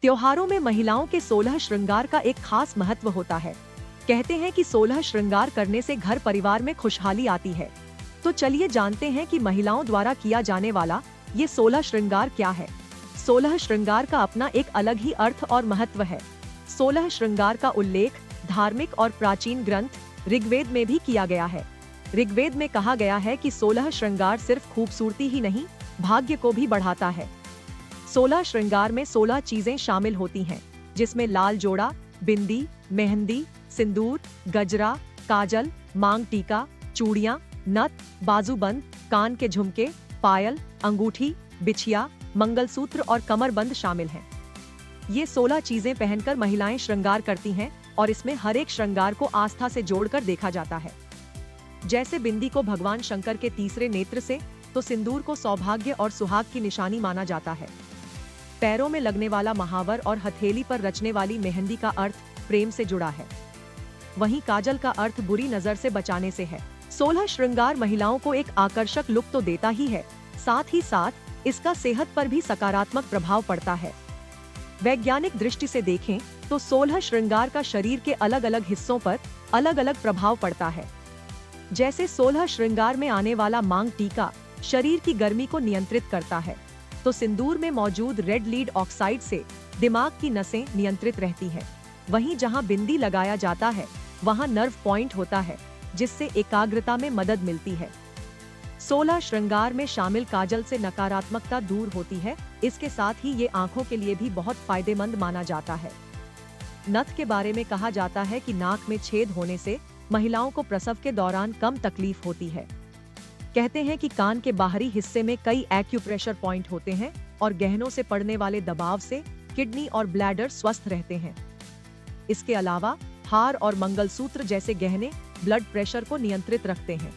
त्योहारों में महिलाओं के 16 श्रृंगार का एक खास महत्व होता है। कहते हैं कि 16 श्रृंगार करने से घर परिवार में खुशहाली आती है। तो चलिए जानते हैं कि महिलाओं द्वारा किया जाने वाला ये 16 श्रृंगार क्या है। 16 श्रृंगार का अपना एक अलग ही अर्थ और महत्व है। 16 श्रृंगार का उल्लेख धार्मिक और प्राचीन ग्रंथ ऋग्वेद में भी किया गया है। ऋग्वेद में कहा गया है कि 16 श्रृंगार सिर्फ खूबसूरती ही नहीं, भाग्य को भी बढ़ाता है। 16 श्रृंगार में 16 चीजें शामिल होती हैं, जिसमें लाल जोड़ा, बिंदी, मेहंदी, सिंदूर, गजरा, काजल, मांग टीका, चूड़ियां, नथ, बाजूबंद, कान के झुमके, पायल, अंगूठी, बिछिया, मंगलसूत्र और कमरबंद शामिल हैं। ये 16 चीजें पहनकर महिलाएं श्रृंगार करती हैं और इसमें हर एक श्रृंगार को आस्था से जोड़कर देखा जाता है। जैसे बिंदी को भगवान शंकर के तीसरे नेत्र से, तो सिंदूर को सौभाग्य और सुहाग की निशानी माना जाता है। पैरों में लगने वाला महावर और हथेली पर रचने वाली मेहंदी का अर्थ प्रेम से जुड़ा है। वहीं काजल का अर्थ बुरी नजर से बचाने से है। 16 श्रृंगार महिलाओं को एक आकर्षक लुक तो देता ही है, साथ ही साथ इसका सेहत पर भी सकारात्मक प्रभाव पड़ता है। वैज्ञानिक दृष्टि से देखें तो 16 श्रृंगार का शरीर के अलग अलग हिस्सों पर अलग अलग प्रभाव पड़ता है। जैसे 16 श्रृंगार में आने वाला मांग टीका शरीर की गर्मी को नियंत्रित करता है, तो सिंदूर में मौजूद रेड लीड ऑक्साइड से दिमाग की नसें नियंत्रित रहती हैं। वहीं जहां बिंदी लगाया जाता है, वहां नर्व पॉइंट होता है, जिससे एकाग्रता में मदद मिलती है। 16 श्रृंगार में शामिल काजल से नकारात्मकता दूर होती है। इसके साथ ही ये आंखों के लिए भी बहुत फायदेमंद माना जाता है। नथ के बारे में कहा जाता है कि नाक में छेद होने से महिलाओं को प्रसव के दौरान कम तकलीफ होती है। कहते हैं कि कान के बाहरी हिस्से में कई एक्यूप्रेशर पॉइंट होते हैं और गहनों से पड़ने वाले दबाव से किडनी और ब्लैडर स्वस्थ रहते हैं। इसके अलावा हार और मंगलसूत्र जैसे गहने ब्लड प्रेशर को नियंत्रित रखते हैं।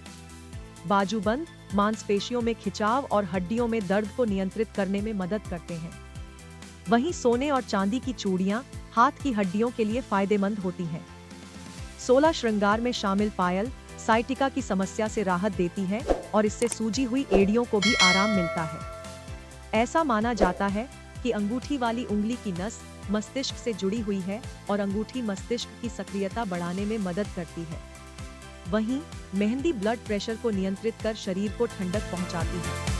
बाजूबंद मांसपेशियों में खिंचाव और हड्डियों में दर्द को नियंत्रित करने में मदद करते हैं। वहीं सोने और चांदी की चूड़ियां हाथ की हड्डियों के लिए फायदेमंद होती हैं। 16 श्रृंगार में शामिल पायल साइटिका की समस्या से राहत देती है और इससे सूजी हुई एड़ियों को भी आराम मिलता है। ऐसा माना जाता है कि अंगूठी वाली उंगली की नस मस्तिष्क से जुड़ी हुई है और अंगूठी मस्तिष्क की सक्रियता बढ़ाने में मदद करती है। वहीं मेहंदी ब्लड प्रेशर को नियंत्रित कर शरीर को ठंडक पहुंचाती है।